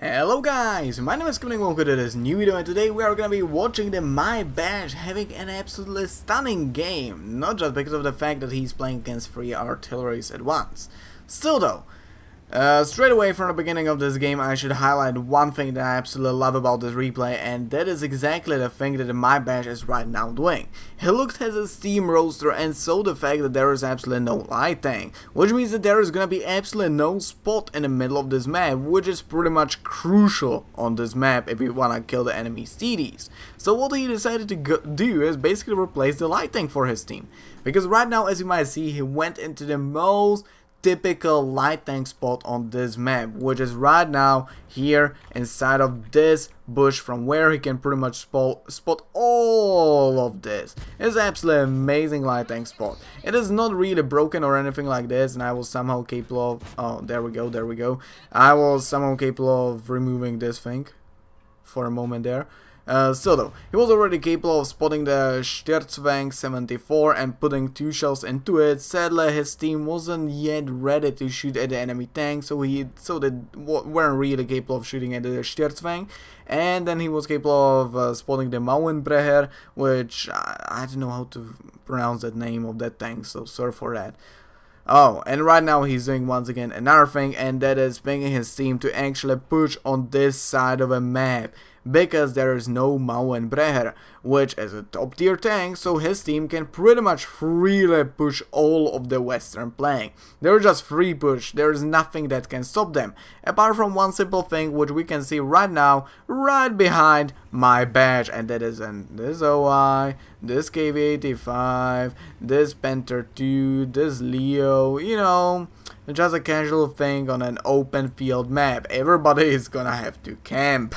Hello guys, my name is kiminekyt, welcome to this new video, and today we are gonna be watching the My Badge having an absolutely stunning game. Not just because of the fact that he's playing against 3 artilleries at once. Still though, straight away from the beginning of this game I should highlight one thing that I absolutely love about this replay, and that is exactly the thing that My Badge is right now doing. He looked at his Steam roster and saw the fact that there is absolutely no lighting, which means that there is gonna be absolutely no spot in the middle of this map, which is pretty much crucial on this map if you wanna kill the enemy TDs. So what he decided to do is basically replace the lighting for his team, because right now, as you might see, he went into the most typical light tank spot on this map, which is right now here inside of this bush, from where he can pretty much spot all of this. It's absolutely amazing light tank spot. It is not really broken or anything like this, and I was somehow capable of, oh, there we go, I was somehow capable of removing this thing for a moment there. Still though, he was already capable of spotting the Sturzwang 74 and putting 2 shells into it. Sadly, his team wasn't yet ready to shoot at the enemy tank, so they weren't really capable of shooting at the Sturzwang. And then he was capable of spotting the Mauenbrecher, which I don't know how to pronounce that name of that tank, so sorry for that. Oh, and right now he's doing once again another thing, and that is bringing his team to actually push on this side of a map, because there is no Mauenbrecher, which is a top tier tank, so his team can pretty much freely push all of the western flank. They're just free push, there is nothing that can stop them, apart from one simple thing which we can see right now, right behind My Badge, and that is this OI, this KV-85, this Panther 2, this Leo, you know, just a casual thing on an open field map. Everybody is gonna have to camp.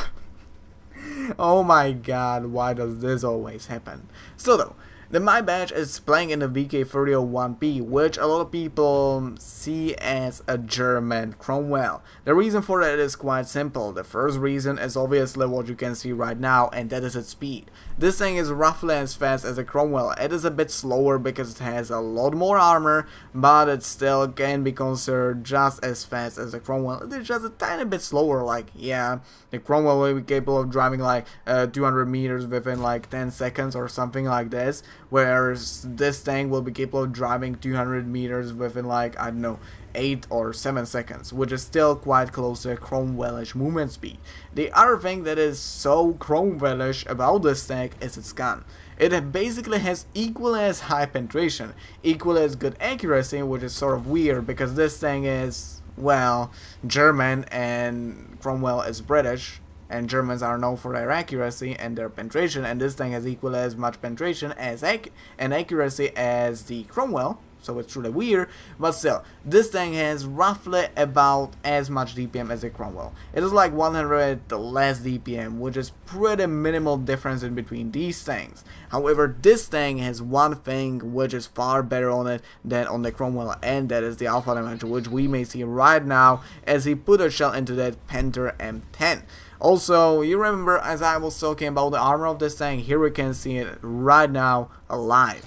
Oh my god, why does this always happen? So though, the My Badge is playing in the VK3001P, which a lot of people see as a German Cromwell. The reason for that is quite simple. The first reason is obviously what you can see right now, and that is its speed. This thing is roughly as fast as a Cromwell. It is a bit slower because it has a lot more armor, but it still can be considered just as fast as a Cromwell. It is just a tiny bit slower. Like, yeah, the Cromwell will be capable of driving like 200 meters within like 10 seconds or something like this, whereas this tank will be capable of driving 200 meters within like, I don't know, 8 or 7 seconds, which is still quite close to a Cromwellish movement speed. The other thing that is so Cromwellish about this tank is its gun. It basically has equally as high penetration, equally as good accuracy, which is sort of weird because this thing is, well, German and Cromwell is British, and Germans are known for their accuracy and their penetration, and this thing has equally as much penetration as and accuracy as the Cromwell, so it's truly weird, but still, this thing has roughly about as much DPM as a Cromwell. It is like 100 less DPM, which is pretty minimal difference in between these things. However, this thing has one thing which is far better on it than on the Cromwell, and that is the alpha damage, which we may see right now as he put a shell into that Panther M10. Also, you remember as I was talking about the armor of this tank, here we can see it right now alive.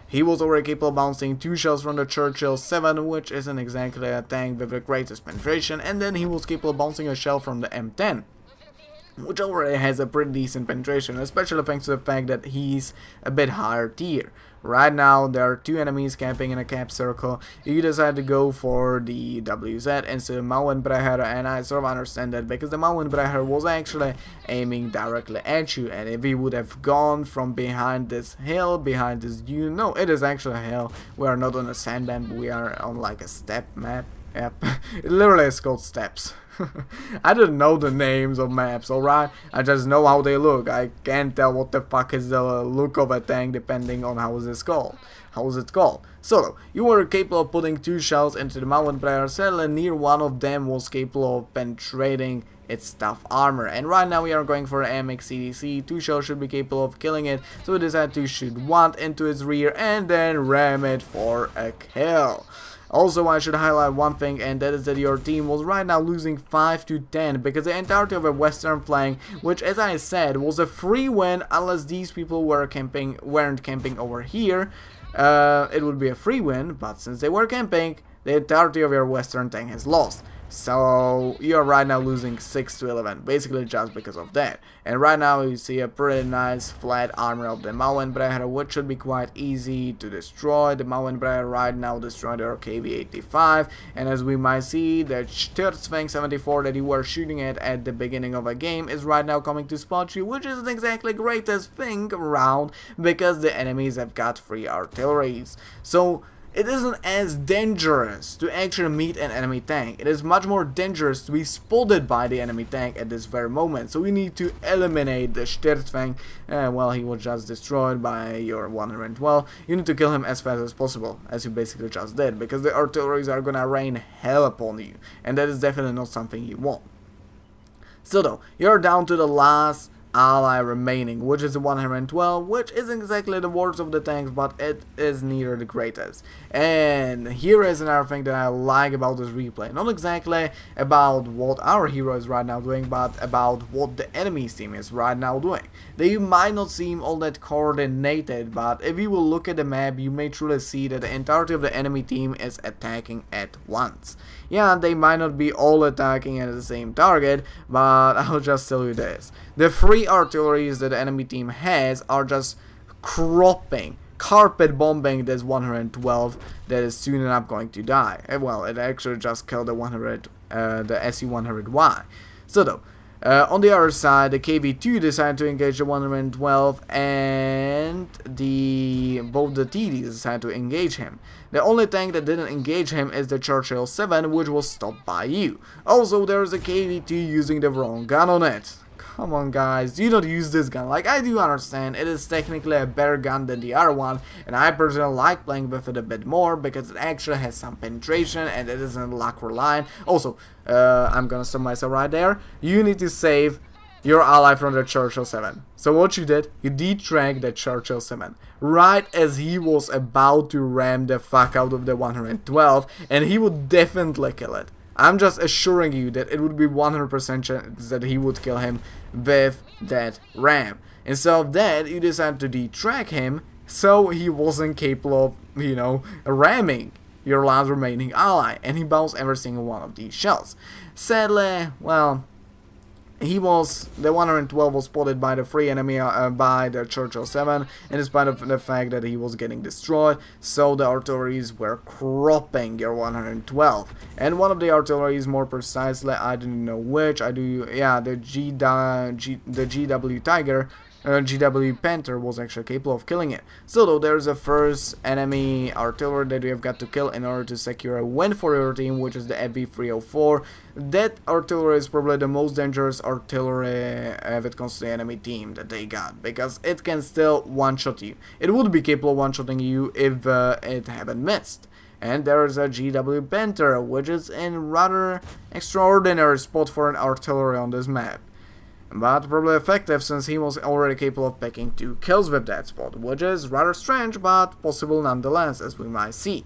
He was already capable of bouncing 2 shells from the Churchill 7, which isn't exactly a tank with the greatest penetration, and then he was capable of bouncing a shell from the M10, which already has a pretty decent penetration, especially thanks to the fact that he's a bit higher tier. Right now, there are 2 enemies camping in a cap circle. You decide to go for the WZ instead of Mauenbrecher, and I sort of understand that because the Mauenbrecher was actually aiming directly at you, and if he would have gone from behind this hill, behind this dune, no, it is actually a hill. We are not on a sandbank, we are on like a step map. Yep, it literally is called steps. I don't know the names of maps, alright? I just know how they look. I can't tell what the fuck is the look of a tank depending on how is it called. So, you were capable of putting 2 shells into the Mauenbrecher. Sadly, near one of them was capable of penetrating its tough armor. And right now we are going for an MX-CDC. 2 shells should be capable of killing it. So we decided to shoot 1 into its rear and then ram it for a kill. Also, I should highlight one thing, and that is that your team was right now losing 5 to 10 because the entirety of a western flank, which as I said was a free win unless these people weren't camping over here, it would be a free win, but since they were camping, the entirety of your western tank has lost. So you're right now losing 6 to 11, basically just because of that. And right now you see a pretty nice flat armor of the Mauenbrecher, which should be quite easy to destroy. The Mauenbrecher right now destroyed our KV-85, and as we might see, the Sturzfang 74 that you were shooting at the beginning of a game is right now coming to spot you, which isn't exactly the greatest thing around because the enemies have got free artilleries. So it isn't as dangerous to actually meet an enemy tank. It is much more dangerous to be spotted by the enemy tank at this very moment. So we need to eliminate the Sturzfang. Well, he was just destroyed by your 112. You need to kill him as fast as possible, as you basically just did, because the artilleries are gonna rain hell upon you, and that is definitely not something you want. So though, you're down to the last ally remaining, which is the 112, which isn't exactly the worst of the tanks, but it is neither the greatest. And here is another thing that I like about this replay, not exactly about what our hero is right now doing, but about what the enemy's team is right now doing. They might not seem all that coordinated, but if you will look at the map, you may truly see that the entirety of the enemy team is attacking at once. Yeah, they might not be all attacking at the same target, but I'll just tell you this. The three artilleries that the enemy team has are just carpet bombing this 112 that is soon enough going to die. Well, it actually just killed the SU-100Y. So though, on the other side, the KV-2 decided to engage the 112, and both the TDs decided to engage him. The only tank that didn't engage him is the Churchill 7, which was stopped by you. Also, there is a KV-2 using the wrong gun on it. Come on guys, do not use this gun. Like, I do understand it is technically a better gun than the other one, and I personally like playing with it a bit more because it actually has some penetration and it isn't luck reliant. Also, I'm gonna stop myself right there. You need to save your ally from the Churchill 7. So what you did, you detracked the Churchill 7 right as he was about to ram the fuck out of the 112, and he would definitely kill it. I'm just assuring you that it would be 100% chance that he would kill him with that ram. Instead of that, you decided to detrack him so he wasn't capable of, you know, ramming your last remaining ally, and he bounced every single one of these shells. Sadly, well, the 112 was spotted by the free enemy by the Churchill 7, and despite of the fact that he was getting destroyed, so the artilleries were cropping your 112. And one of the artilleries, more precisely, I don't know which, the GW Tiger, GW Panther was actually capable of killing it. So though there's a first enemy artillery that we have got to kill in order to secure a win for your team, which is the FV304. That artillery is probably the most dangerous artillery if it comes to the enemy team that they got, because it can still one-shot you. It would be capable of one-shotting you if it hadn't missed. And there is a GW Panther, which is in rather extraordinary spot for an artillery on this map, but probably effective since he was already capable of picking 2 kills with that spot, which is rather strange but possible nonetheless, as we might see.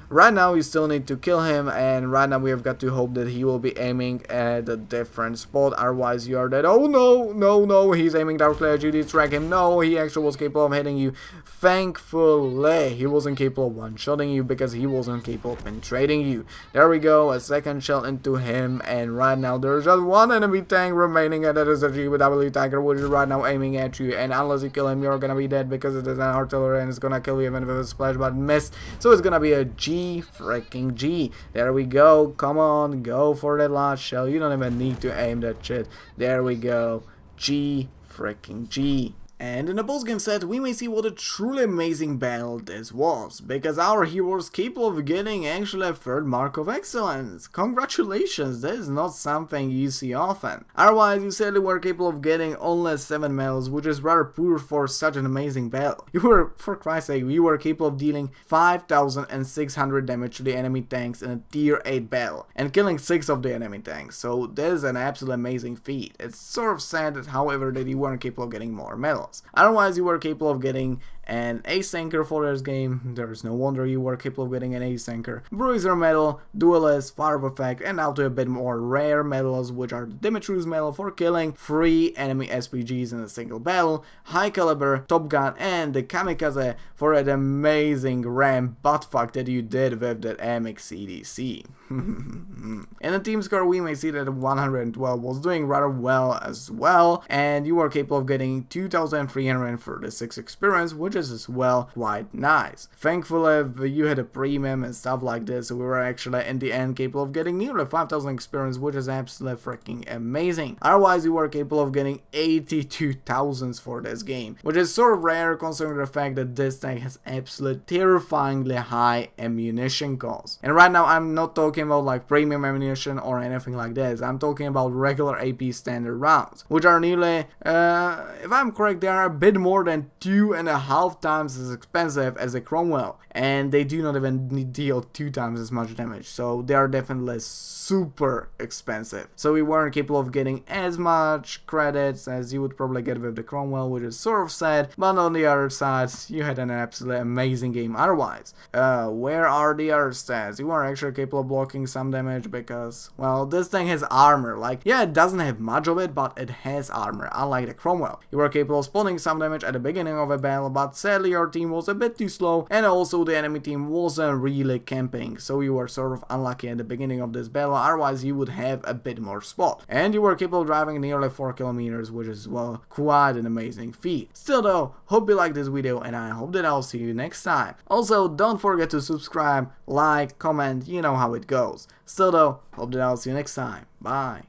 Right now you still need to kill him, and right now we have got to hope that he will be aiming at a different spot, otherwise you are dead. Oh no, he's aiming directly at you, distract him. No, he actually was capable of hitting you. Thankfully, he wasn't capable of one-shotting you because he wasn't capable of penetrating you. There we go, a second shell into him, and right now there's just one enemy tank remaining, and that is a GW Tiger, which is right now aiming at you, and unless you kill him, you're gonna be dead because it is an artillery and it's gonna kill you even with a splash, but missed. So it's gonna be a freaking G. There we go. Come on, go for that last shell. You don't even need to aim that shit. There we go. Freaking G. And in the post-game set, we may see what a truly amazing battle this was, because our hero was capable of getting actually a 3rd mark of excellence. Congratulations, that is not something you see often. Otherwise, you sadly were capable of getting only 7 medals, which is rather poor for such an amazing battle. You were, for Christ's sake, you were capable of dealing 5,600 damage to the enemy tanks in a tier 8 battle, and killing 6 of the enemy tanks, so that is an absolutely amazing feat. It's sort of sad, however, that you weren't capable of getting more medals. Otherwise, you were capable of getting an ace anchor for this game. There's no wonder you were capable of getting an ace anchor. Bruiser medal, duelist, fire of effect, and now to a bit more rare medals, which are the Dimitri's medal for killing 3 enemy SPGs in a single battle, high caliber, top gun, and the kamikaze for that amazing ram buttfuck that you did with that MXCDC. In the team score, we may see that 112 was doing rather well as well, and you were capable of getting 2,336 experience, which is as well quite nice. Thankfully, you had a premium and stuff like this, so we were actually in the end capable of getting nearly 5,000 experience, which is absolutely freaking amazing. Otherwise, you were capable of getting 82,000 for this game, which is sort of rare considering the fact that this tank has absolutely terrifyingly high ammunition cost. And right now, I'm not talking about like premium ammunition or anything like this. I'm talking about regular AP standard rounds, which are nearly, if I'm correct, they are a bit more than 2.5 times as expensive as a Cromwell, and they do not even deal 2 times as much damage, so they are definitely super expensive. So we weren't capable of getting as much credits as you would probably get with the Cromwell, which is sort of sad, but on the other side, you had an absolutely amazing game otherwise. Where are the other stats? You are actually capable of blocking some damage because, well, this thing has armor. Like, yeah, it doesn't have much of it, but it has armor, unlike the Cromwell. You were capable of spawning some damage at the beginning of a battle, but sadly your team was a bit too slow, and also the enemy team wasn't really camping, so you were sort of unlucky at the beginning of this battle, otherwise you would have a bit more spot. And you were capable of driving nearly 4 kilometers, which is, well, quite an amazing feat. Still though, hope you liked this video, and I hope that I'll see you next time. Also, don't forget to subscribe, like, comment, you know how it goes. Still though, hope that I'll see you next time. Bye.